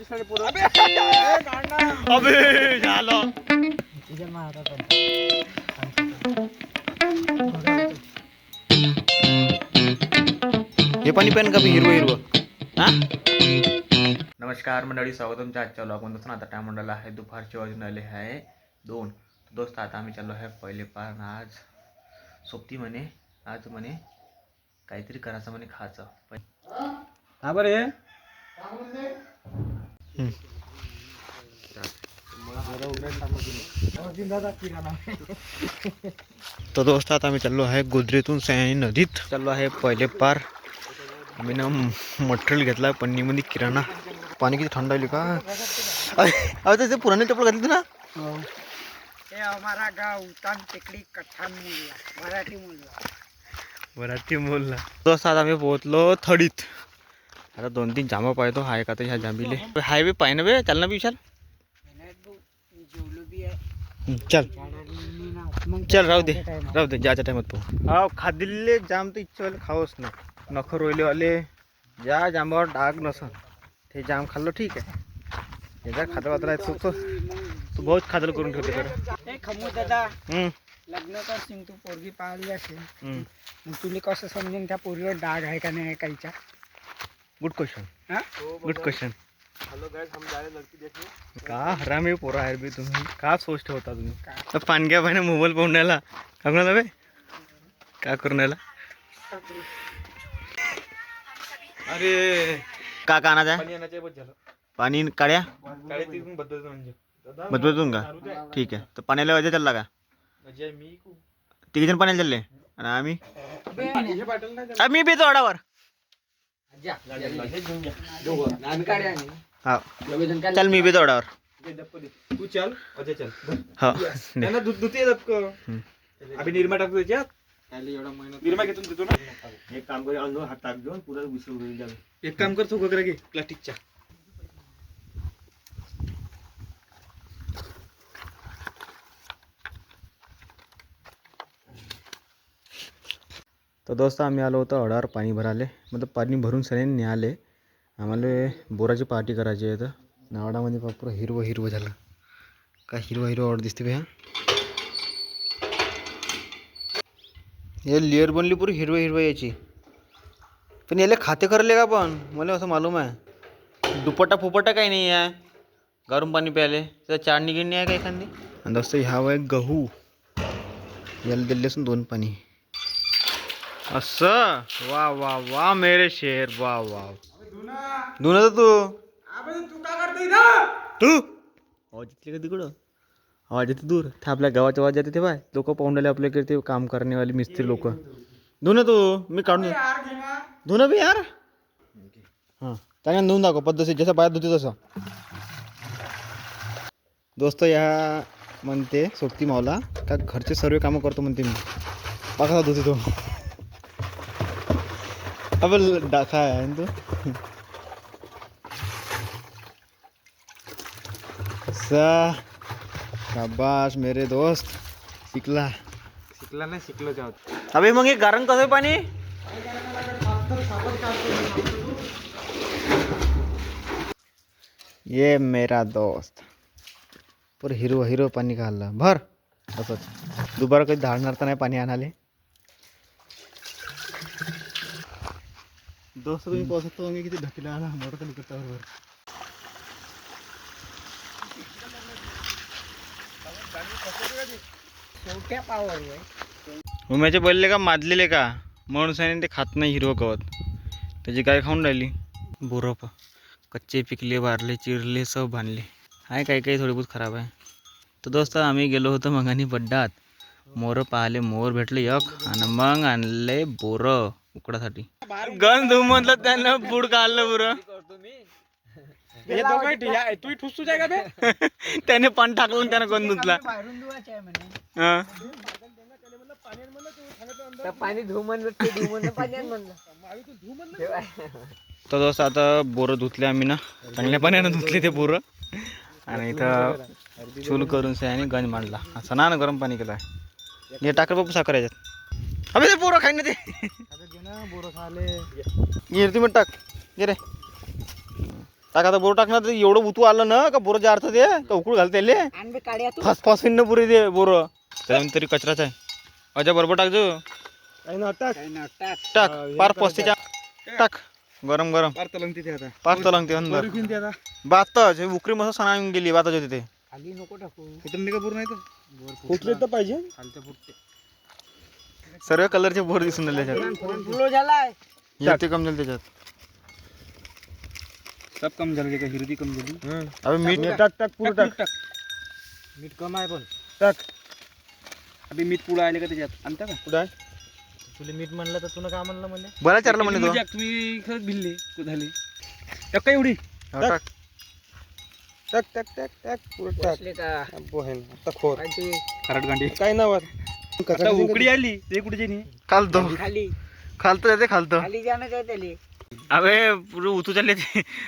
अबे झालं हे पाणी पेन का हिरवं हिरवं हा. नमस्कार मंडळी, स्वागत तुमच्या आजच्या व्लॉगमध्ये. आता टाइम मंडळाला आहे दुपारचे वाजून आले आहे 2. दोस्त आता आम्ही चाललो आहे पहिले पार. आज सोबती म्हणे, आज म्हणे काहीतरी करायचं म्हणे, खायचं. हा बरे तो दोस्त आता आम्ही चाललो आहे गोदरेतून सयानी नदीत चाललो आहे पहिले पार. आम्ही ना मटेरियल घेतला पन्नीमध्ये किराणा. पाणी किती थंड आली का. अरे त्याचे पुराणे चप्पल घातली ना. हे हमारा गाव उतान टेकडी कठान मुल्ला मराठी बोलला. दोस्त आता आम्ही पोहोचलो थडीत. आता 2-3 जामा पाहतो हाय का तर ह्या जांबीले हायवे पाय ना बे. चाल ना बी विशाल. चल चल राहू दे ज्याच्या टायमात पाहू. हा खादिले जाम तर इच्छा वाले खावच ना. नखर रोयलेवाले ज्या जांबावर डाग नसन ते जाम खाल्लं ठीक आहे. याचा खादल वादल आहे तू बहुत खादल करून ठेवते बरं. ए खमू दादा, लग्न करशील तू, पोरगी पाहिली असेल, मग तुला कसं समजेन त्या पोरीवर डाग आहे का नाही काहीच्या? Good question. हा गुड क्वेश्चन. हेलो गाइस, हम जा रहे हैं लड़की देखने. का हरामी पोरा आहे बे तुम्ही. का सोच ठेवता तुम्ही. तर पानग्या पाहिजे मोबाईल पाहून न्यायला का कोणाला बे का करून न्यायला. अरे का कानाच आहे पाणी आणायचं बस झालं. पाणी काड्या गाडी तिथून बदलतो म्हणजे बदलतून का. ठीक आहे. तर पाण्याला वाजा चालला का. अजय मी को 3 जण पाण्याला चालले आणि आम्ही हे पाठवलं नाही मी बेतो अडावर. हा चल मी बेतो अडावर. तू चल अजय चल. हा त्यांना दूध दुते अभि निर्मा टाकतो त्याच्यात. निर्मा घेतो देतो ना. एक काम कर, अंदर हात टाक देऊन पुरा विसरून जाईल. एक काम कर, तो वगैरे घे प्लास्टिकच्या. तर दोस्त आम्ही आलो होतो अडावर पाणी भराले. मतलब पाणी भरून सगळ्यांनी न्याले. आम्हाला बोराची पार्टी करायची आहे. तर नावडामध्ये पुरं हिरवं हिरवं झालं. काय हिरवं हिरवं आवड दिसते का. हे लेअर बनली पुरी हिरवं हिरवं याची. पण याला खाते करले का. पण मला असं मालूम आहे दुपट्टा फुपट्टा काही नाही आहे. गरम पाणी प्यायले तर चाळणी गिळणी आहे का एखादी. आणि दोस्त ह्या वय गहू याला दिले असून 2 पाणी असं. वा वा वा मेरे शेर वा वा. धुना तू तू आवाज येते का तिकडं. आवाज येते दूर. ते आपल्या गावाच्या आवाज येते ते बाय. लोक पाहून राहिले आपल्याकडे ते काम करण्यावाले मिस्त्री लोक. धुना तू मी काढून धुना बी यार. हां त्याने धुवून दाखव पद्धतशीर जसं बाहेर धुते तसं. दोस्त या म्हणते सोबती मावला का घरचे सर्व कामं करतो म्हणते मी. कसा धुते तो अब डाखा आहे तो. शाबाश मेरे दोस्त. शिकला नाही शिकलो जाऊ. अबे मग हे गारण कसं आहे पाणी. ये मेरा दोस्त पुरं हिरवं हिरवं पाणी घाललं भर. असंच दुबारा कधी धाडणार तर नाही पाणी आणाले. दोस्त तुम्ही पाहू शकतो मी किती ढकला आला मोठं निकटावर. छोट्या पावर उम्याचे बैलले का माजलेले का म्हणून सांगितले ते खात नाही हिरवं गवत. त्याची गाय खाऊन राहिली. बोरं कच्चे पिकले बारले चिरले सब बांधले आहे. काही काही थोडी बहुत खराब आहे. तर दोस्त आम्ही गेलो होतो मग आणि बड्डात मोर पाहिले. मोर भेटले एक आणि मग आणले बोरं उकडासाठी. गन धुम म्हटलं त्यानं बुड काढलं बुरं. हे दोघं तू ठुसू जाय का बे. त्याने पाणी टाकलं त्यानं गन धुतला. बाहेरून धुवायचे आहे म्हणे. हा पाणी धुव म्हणलं ते धुव म्हणलं पाणी आण म्हणलं. तर दोस्त आता बोरं धुतले आम्ही ना. चांगल्या पाण्यानं धुतले ते बोरं. आणि इथं चूल करून आणि गंज मांडला. असं ना गरम पाणी केलं. हे टाकर बापू साखर याच्यात. अबे ते बोरं खाईन ना ते. बोरं खाले गिरती मग टाक गे रे. टाक आता बोर टाकणार तर एवढं उतू आलं ना का बोरं जे अर्थ ते का उकळू घाल त्याले आण बे काढ्या तू. फास फास न पुरे ते बोरं त्याच्यामध्ये तरी कचराच आहे अजा बरोबर टाक जो काही ना टाक काही ना टाक. टाक पार पस्तीच्या टाक गरम गरम पार तलंग तिथे आता पार तलांगते अंदर बरं ते आता बातच उकरी मस्त सणा येऊन गेली बातच होती ते खाली नको टाकू. कुठून निघा पूर्ण येतं फुटले तर पाहिजे खालचं फुटते. सर्व कलरचे बोर दिसून राहिले त्याच्यात फुलो झालाय. येते कम झाले त्याच्यात सब कम झालं का हिरवी कम झाली अबे मीठ टाक टाक पुरं टाक मीठ कम आहे पण टाक अबे मीठ पुढं आले का त्याच्यात आणता का पुढं तुला मीठ म्हणलं तर तुला काय म्हणलं मला बरं चारलं म्हणे तो तुम्ही खरंच भिल्ले झाले टाक का एवढी हा, टाक टाक टाक टाक टाक पुरं टाक बसले का आता खोर काय ते खराट गांडी काय नावात आता उकडी आली ते कुठे नाही खालतो खाली खालतो जाते खालतो खाली जाणं काय त्याले. अबे पुरे उतू चालले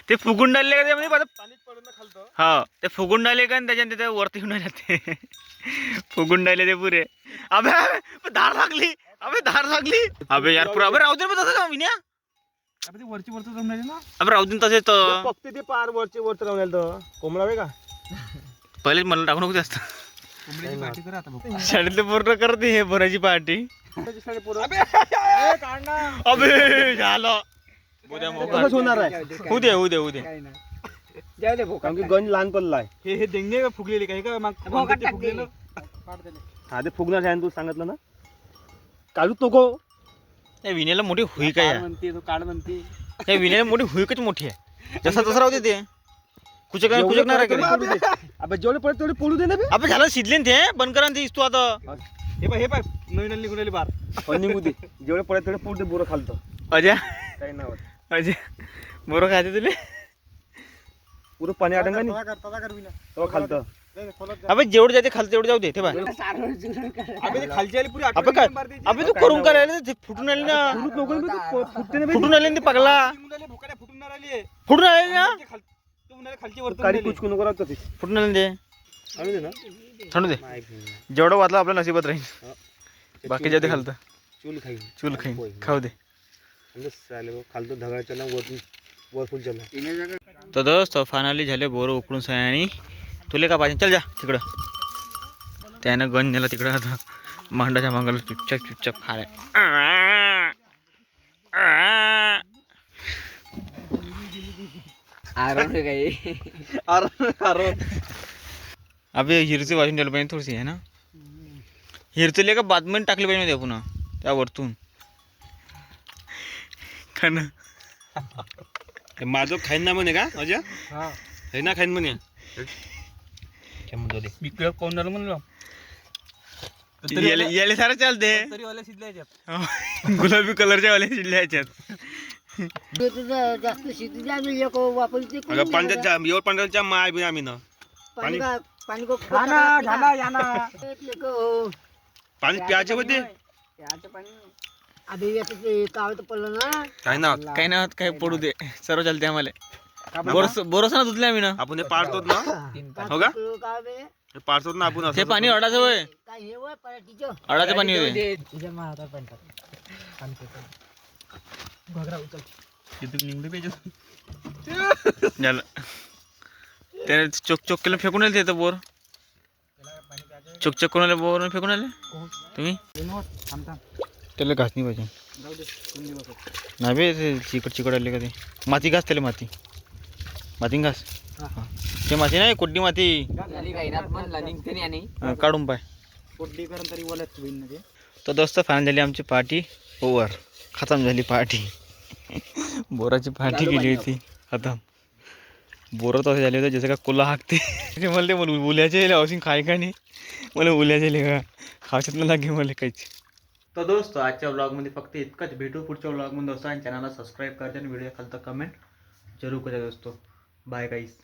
ते फुगून डालले का त्यामध्ये पाणीच पडून खालतो हा ते फुगून डाले का त्याच्याने ते वरती घेऊन आले ते फुगून डाले ते पुरे अबे अबे, धार लागली अबे धार लागली अबे यार पुरा अबे राहू दे तसं का विन्या अबे ते वरची वरचं जमणार ना अबे राहू दे तसेच तर फक्त ते पार वरचे वरचं लावलेलं तर कोंबडा वे का पहिलेच मला टाकू नको जास्त कोंबडीची पार्टी करा आता शाळेतले पूर्ण करते हे बोराची पार्टी अबे झालं उद्या मोबाईल तसंच होणार आहे उद्या उद्या उद्या काय नाही. जाऊ दे भोका. कारण की गंज लहान पडला आहे हे देंगे फुगलेले काही का मग भोकात टाक दे. फुगलेलं हा ते फुगणार आहे तू सांगितलं ना काढू नको त्या विण्याला मोठी हुई काय आहे? म्हणते तो काढ म्हणते त्या विण्याला मोठी हुईकच मोठी आहे जसा तसं राहू दे ते कुचकणार आहे का रे? अबे जेवढे पडे तेवढे पडू दे ना बे अबे झालं शिजले ना ते बंद करा ना ते इस्तू आता हे पाय नवीन निघून आली बार निघू दे जेवढे पडे तेवढे पुढे बोरं खालतो अजय काही नाव अजय बोरं खायचे तुले पुरं पाणी आटंगा नाही तो खालतं अबे जेवढं जाते खालतं तेवढं जाऊ दे ते बाय सारवण सुरवण करा. अबे ते खालची आली पुरी अबे काय अबे तू करून करायला ते फुटून आले ना फुटते ना फुटून आले ना ते पगला भोकाड्या फुटून नाही राहिली फुटून आले ना खालची वरती कुचकू नको राहत ते फुटून आले ना आणू दे ना ते थंडू दे जेवढं वाचलं आपल्या नशिबात राहील बाकी जाते खालतं चूल खाई चूल खाईन खाऊ दे खालतो धगाच्या ना वरती वरफुल चला तर दोस्त फायनली झाले बोरं उकडून सयानी तुले का पाहिजे चल जा तिकडं त्यानं गण नेला तिकडं आता मांडाच्या मागाला चुपचाप खाय आराम रे काही. अबे हिरची वाजून द्यायला पाहिजे थोडीशी आहे ना हिरचले का बातमी टाकली पाहिजे होत्या पुन्हा त्या वरतून खाणं माझं खाईन ना म्हणे का अजय हे ना खाईन म्हणे मी कोण झालं म्हणलं याले सारं चालते तरी वाल्या शिजल्या गुलाबी कलरच्या वाले शिडल्या ह्याच्यात जास्त शिजू द्या मी एक वापरते. एवढं पांढऱ्याच्या माय बी आम्ही ना पाणी पाणी को पाणी प्यायचे होते आधी येतं ते कावत पडलं ना. काय ना काही ना काय पडू दे सर्व चालते आम्हाला बोरस ना धुतले आम्ही ना आपण हे पाडतोत ना हो का हे पाडतोत ना आपण ते पाणी अडाचं होय काय हे वय पराठीचं अडाचं पाणी होय झालं त्याने चोक केलं फेकून आले ते बोर चोक करून आले बोर फेकून आले तुम्ही त्याला घास नाही पाहिजे नाही बे ते चिकट आले का ते माती घास त्याला माती घास ते माती नाही कोड्डी माती काढून पाय तर दोस्त फायनल झाली आमची पार्टी ओव्हर खतम झाली पार्टी बोराची पार्टी केली होती खतम बोरं तसे झाले होते जसं का कोला हाकते मला ते मला उल्याचे हौसिंग खाय का नाही मला उल्याचे का खायच्यात न लागे मला काहीच तर दोस्त आजच्या व्लॉगमध्ये फक्त इतकंच भेटू पुढच्या व्लॉगमध्ये दोस्त आणि चॅनलला सबस्क्राईब करायचं आणि व्हिडिओ खालता कमेंट जरूर करा दोस्तो बाय गाईस.